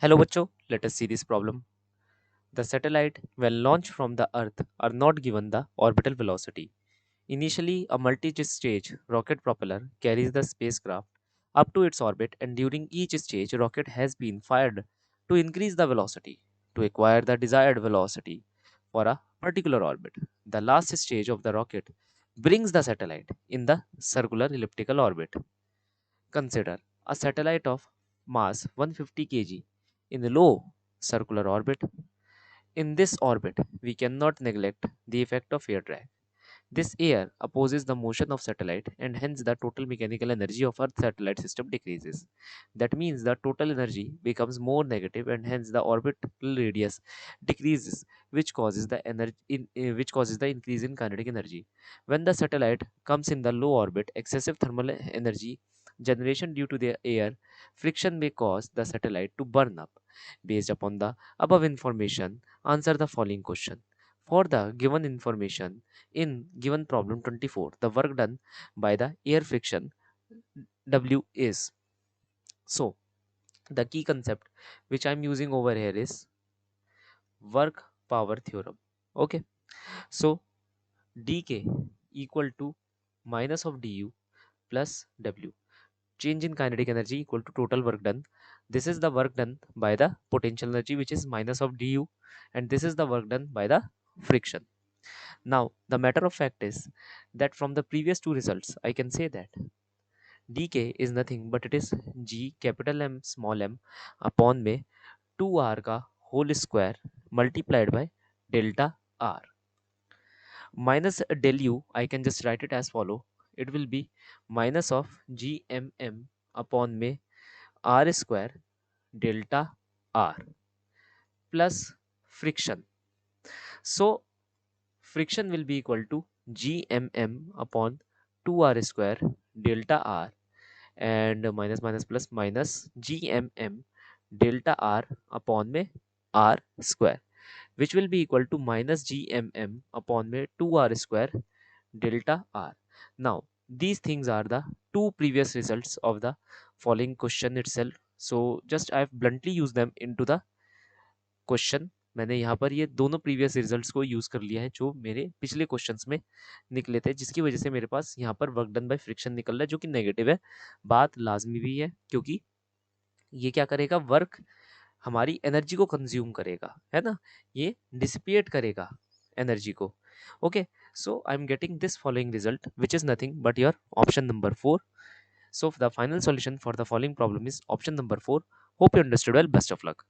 Hello बच्चों, let us see this problem. The satellite, when launched from the Earth, are not given the orbital velocity. Initially, a multi-stage rocket propeller carries the spacecraft up to its orbit, and during each stage, rocket has been fired to increase the velocity to acquire the desired velocity for a particular orbit. The last stage of the rocket brings the satellite in the circular elliptical orbit. Consider a satellite of mass 150 kg in the low circular orbit. In this orbit, we cannot neglect the effect of air drag. This air opposes the motion of satellite and hence the total mechanical energy of Earth satellite system decreases. That means the total energy becomes more negative and hence the orbital radius decreases, which causes which causes the increase in kinetic energy. When the satellite comes in the low orbit, excessive thermal energy generation due to the air friction may cause the satellite to burn up. Based upon the above information, answer the following question. For the given information, in given problem 24, the work done by the air friction W is. So, the key concept which I am using over here is work power theorem. Okay, so dk equal to minus of du plus W. Change in kinetic energy equal to total work done. This is the work done by the potential energy which is minus of du, and this is the work done by the friction. Now, the matter of fact is that from the previous two results, I can say that dk is nothing but it is g capital M small m upon में 2r का whole square multiplied by delta r. Minus del u, I can just write it as follow. It will be minus of gmm upon में r square delta r plus friction. So friction will be equal to gmm upon 2r square delta r and minus minus plus minus gmm delta r upon में r square, which will be equal to minus gmm upon में 2r square delta r. Now these things are the two previous results of the following question itself. So just I have bluntly used them into the question. मैंने यहाँ पर ये दोनों previous results को use कर लिया है जो मेरे पिछले क्वेश्चंस में निकले थे, जिसकी वजह से मेरे पास यहाँ पर वर्क डन बाय फ्रिक्शन निकल रहा है जो कि नेगेटिव है. बात लाजमी भी है क्योंकि ये क्या करेगा, वर्क हमारी एनर्जी को कंज्यूम करेगा, है ना, ये डिसिपिएट करेगा एनर्जी को. Okay, so I am getting this following result which is nothing but your option number 4. So the final solution for the following problem is option number 4. Hope you understood well. Best of luck.